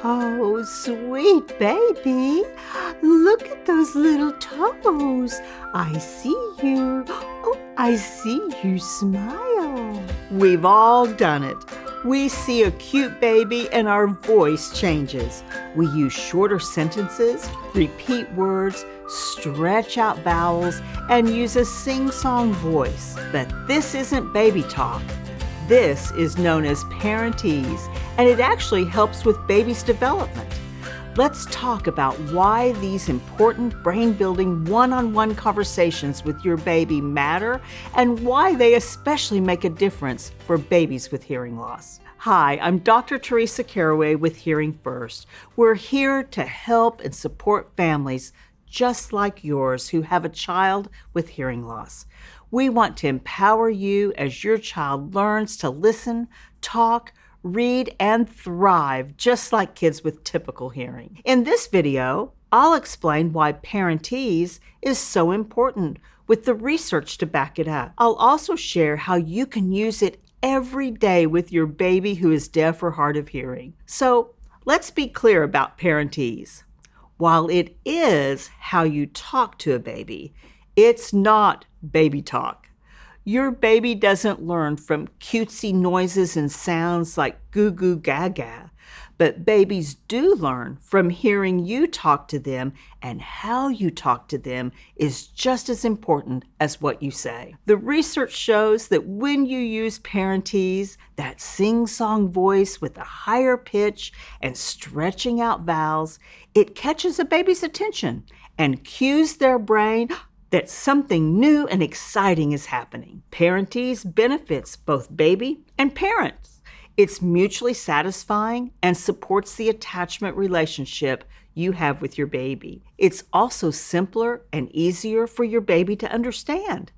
Oh, sweet baby, look at those little toes. I see you. Oh, I see you smile. We've all done it. We see a cute baby and our voice changes. We use shorter sentences, repeat words, stretch out vowels, and use a sing-song voice. But this isn't baby talk. This is known as Parentese, and it actually helps with baby's development. Let's talk about why these important brain-building one-on-one conversations with your baby matter and why they especially make a difference for babies with hearing loss. Hi, I'm Dr. Teresa Caraway with Hearing First. We're here to help and support families just like yours who have a child with hearing loss. We want to empower you as your child learns to listen, talk, read, and thrive just like kids with typical hearing. In this video, I'll explain why Parentese is so important with the research to back it up. I'll also share how you can use it every day with your baby who is deaf or hard of hearing. So let's be clear about Parentese. While it is how you talk to a baby, it's not baby talk. Your baby doesn't learn from cutesy noises and sounds like goo goo gaga, but babies do learn from hearing you talk to them, and how you talk to them is just as important as what you say. The research shows that when you use Parentese, that sing-song voice with a higher pitch and stretching out vowels, it catches a baby's attention and cues their brain that something new and exciting is happening. Parentese benefits both baby and parents. It's mutually satisfying and supports the attachment relationship you have with your baby. It's also simpler and easier for your baby to understand.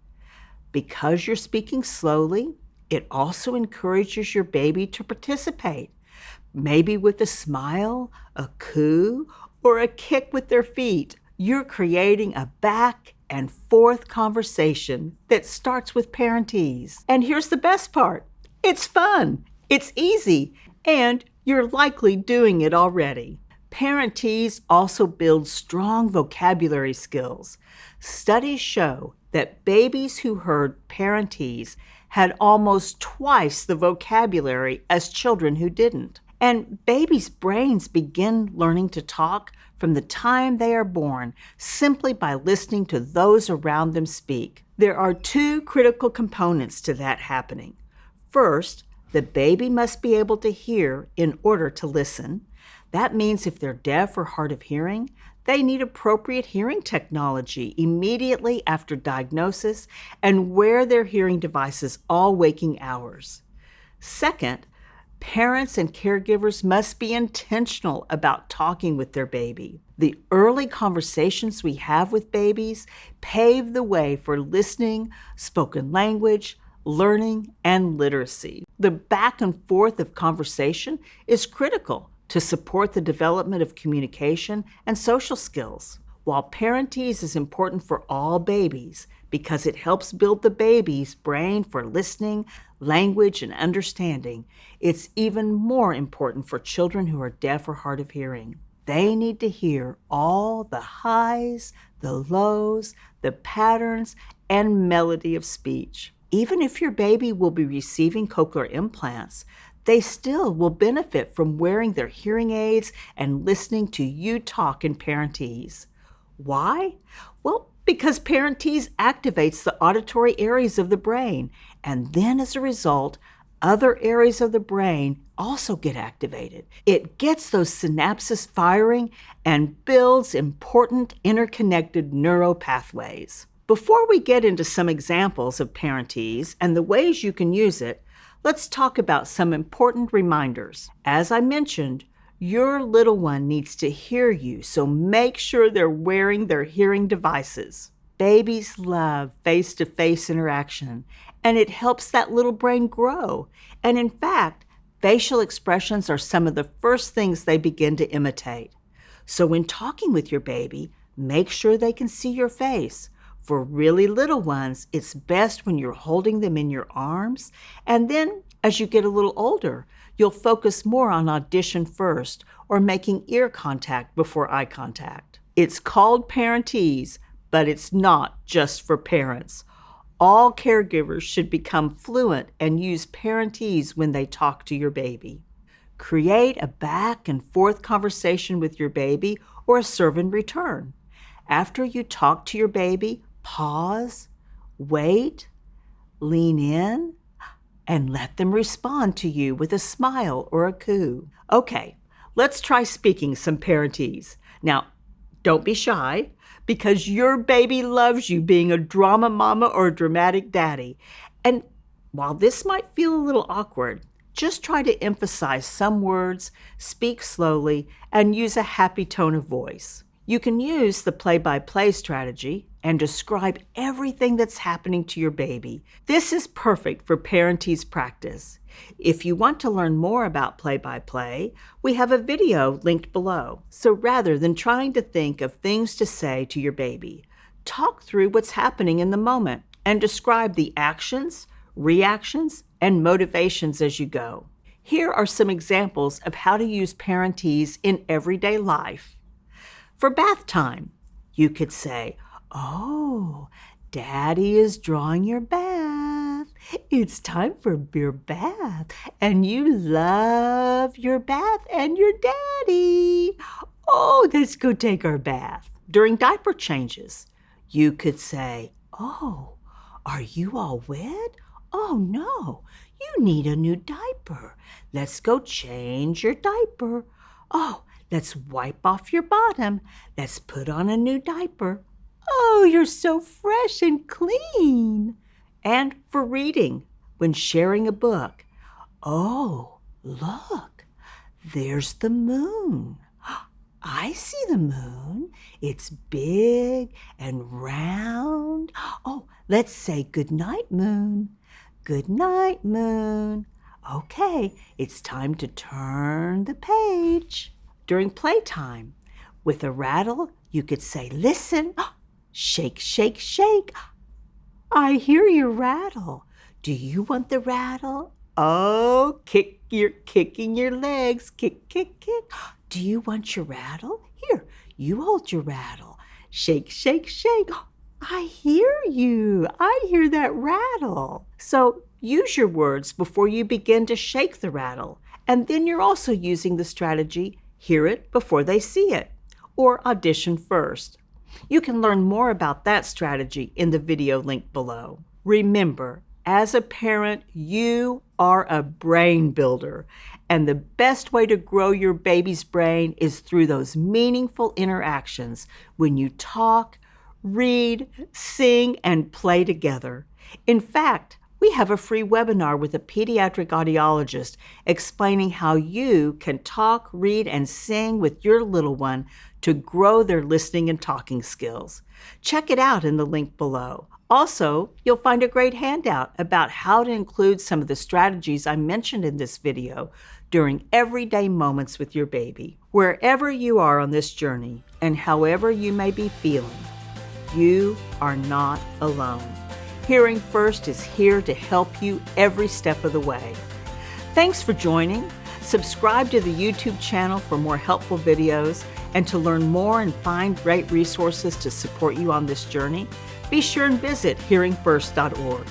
Because you're speaking slowly, it also encourages your baby to participate, maybe with a smile, a coo, or a kick with their feet. You're creating a back and forth conversation that starts with Parentese. And here's the best part. It's fun, it's easy, and you're likely doing it already. Parentese also builds strong vocabulary skills. Studies show that babies who heard Parentese had almost twice the vocabulary as children who didn't. And babies' brains begin learning to talk from the time they are born simply by listening to those around them speak. There are two critical components to that happening. First, the baby must be able to hear in order to listen. That means if they're deaf or hard of hearing, they need appropriate hearing technology immediately after diagnosis and wear their hearing devices all waking hours. Second, parents and caregivers must be intentional about talking with their baby. The early conversations we have with babies pave the way for listening, spoken language, learning, and literacy. The back and forth of conversation is critical to support the development of communication and social skills. While Parentese is important for all babies because it helps build the baby's brain for listening, language, and understanding, it's even more important for children who are deaf or hard of hearing. They need to hear all the highs, the lows, the patterns, and melody of speech. Even if your baby will be receiving cochlear implants, they still will benefit from wearing their hearing aids and listening to you talk in Parentese. Why? Well, because Parentese activates the auditory areas of the brain, and then as a result, other areas of the brain also get activated. It gets those synapses firing and builds important interconnected neural pathways. Before we get into some examples of Parentese and the ways you can use it, let's talk about some important reminders. As I mentioned, your little one needs to hear you, so make sure they're wearing their hearing devices. Babies love face-to-face interaction, and it helps that little brain grow. And in fact, facial expressions are some of the first things they begin to imitate. So when talking with your baby, make sure they can see your face. For really little ones, it's best when you're holding them in your arms, and then as you get a little older, you'll focus more on audition first or making ear contact before eye contact. It's called Parentese, but it's not just for parents. All caregivers should become fluent and use Parentese when they talk to your baby. Create a back and forth conversation with your baby or a serve and return. After you talk to your baby, pause, wait, lean in, and let them respond to you with a smile or a coo. Okay, let's try speaking some Parentese. Now, don't be shy, because your baby loves you being a drama mama or a dramatic daddy. And while this might feel a little awkward, just try to emphasize some words, speak slowly, and use a happy tone of voice. You can use the play-by-play strategy and describe everything that's happening to your baby. This is perfect for Parentese practice. If you want to learn more about play-by-play, we have a video linked below. So rather than trying to think of things to say to your baby, talk through what's happening in the moment and describe the actions, reactions, and motivations as you go. Here are some examples of how to use Parentese in everyday life. For bath time, you could say, "Oh, Daddy is drawing your bath. It's time for your bath, and you love your bath and your daddy. Oh, let's go take our bath." During diaper changes, you could say, "Oh, are you all wet? Oh no, you need a new diaper. Let's go change your diaper. Oh, let's wipe off your bottom. Let's put on a new diaper. Oh, you're so fresh and clean." And for reading, when sharing a book, "Oh, look, there's the moon. I see the moon. It's big and round. Oh, let's say good night, moon. Good night, moon. Okay, it's time to turn the page." During playtime, with a rattle, you could say, "Listen, shake, shake, shake. I hear your rattle. Do you want the rattle? Oh, kicking your legs. Kick, kick, kick. Do you want your rattle? Here, you hold your rattle. Shake, shake, shake. I hear you. I hear that rattle." So use your words before you begin to shake the rattle. And then you're also using the strategy, hear it before they see it, or audition first. You can learn more about that strategy in the video link below. Remember, as a parent, you are a brain builder, and the best way to grow your baby's brain is through those meaningful interactions when you talk, read, sing, and play together. In fact, we have a free webinar with a pediatric audiologist explaining how you can talk, read, and sing with your little one to grow their listening and talking skills. Check it out in the link below. Also, you'll find a great handout about how to include some of the strategies I mentioned in this video during everyday moments with your baby. Wherever you are on this journey and however you may be feeling, you are not alone. Hearing First is here to help you every step of the way. Thanks for joining. Subscribe to the YouTube channel for more helpful videos, and to learn more and find great resources to support you on this journey, be sure and visit hearingfirst.org.